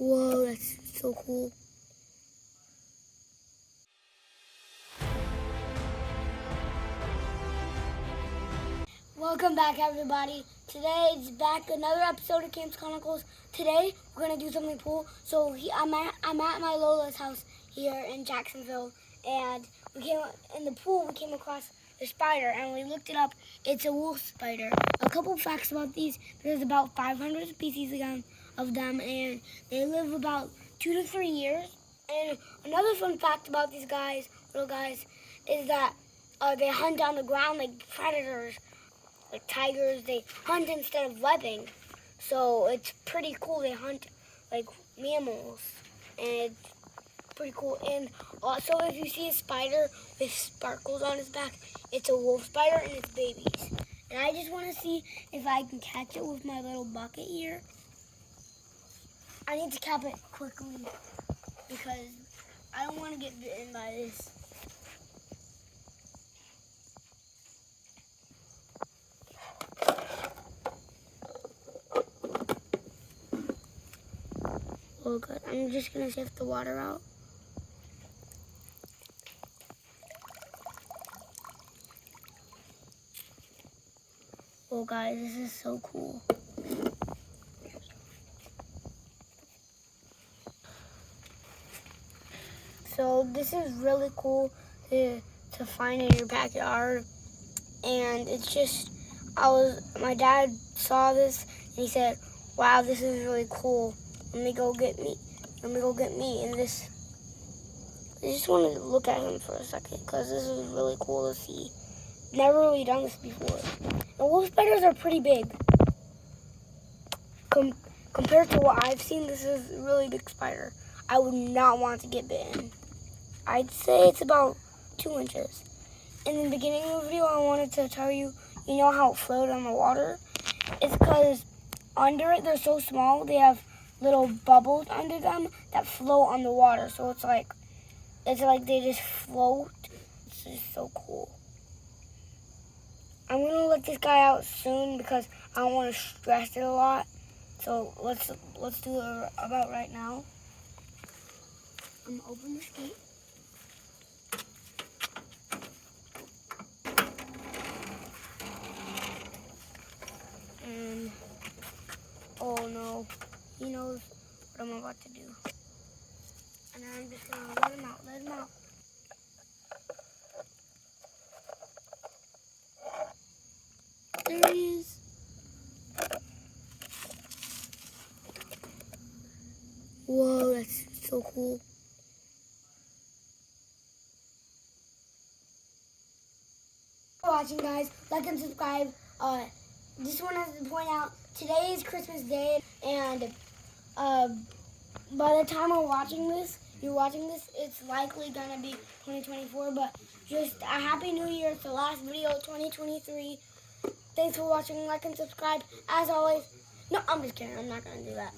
Whoa, that's so cool. Welcome back, everybody. Today it's back another episode of Chronicles. Today we're gonna do something cool. So I'm at my Lola's house here in Jacksonville, and we came in the pool. We came across the spider, and we looked it up. It's a wolf spider. A couple facts about these: there's about 500 species of them, and they live about 2 to 3 years. And another fun fact about these little guys, is that they hunt on the ground like predators. Like tigers, they hunt instead of leaping. So it's pretty cool. They hunt like mammals, and it's pretty cool. And also, if you see a spider with sparkles on its back, it's a wolf spider and it's babies. And I just want to see if I can catch it with my little bucket here. I need to cap it quickly because I don't want to get bitten by this. Oh, good. I'm just going to sift the water out. Oh, guys, this is so cool. So this is really cool to find in your backyard. And it's just, my dad saw this and he said, wow, this is really cool. Let me go get me. And this, I just want to look at him for a second because this is really cool to see. Never really done this before. And wolf spiders are pretty big. Compared to what I've seen, this is a really big spider. I would not want to get bitten. I'd say it's about 2 inches. In the beginning of the video, I wanted to tell you, you know how it floated on the water? It's because under it, they're so small, they have little bubbles under them that float on the water. So it's like they just float. It's just so cool. I'm gonna let this guy out soon because I don't want to stress it a lot. So let's do it about right now. I'm gonna open this gate. And oh no, he knows what I'm about to do. And I'm just gonna let him out. There he is. Whoa, that's so cool. Thanks for watching, guys. Like and subscribe. Just wanted to point out, today is Christmas Day, and by the time you're watching this, it's likely gonna be 2024. But just a Happy New Year. It's the last video of 2023. Thanks for watching. Like and subscribe. As always. No, I'm just kidding. I'm not gonna do that.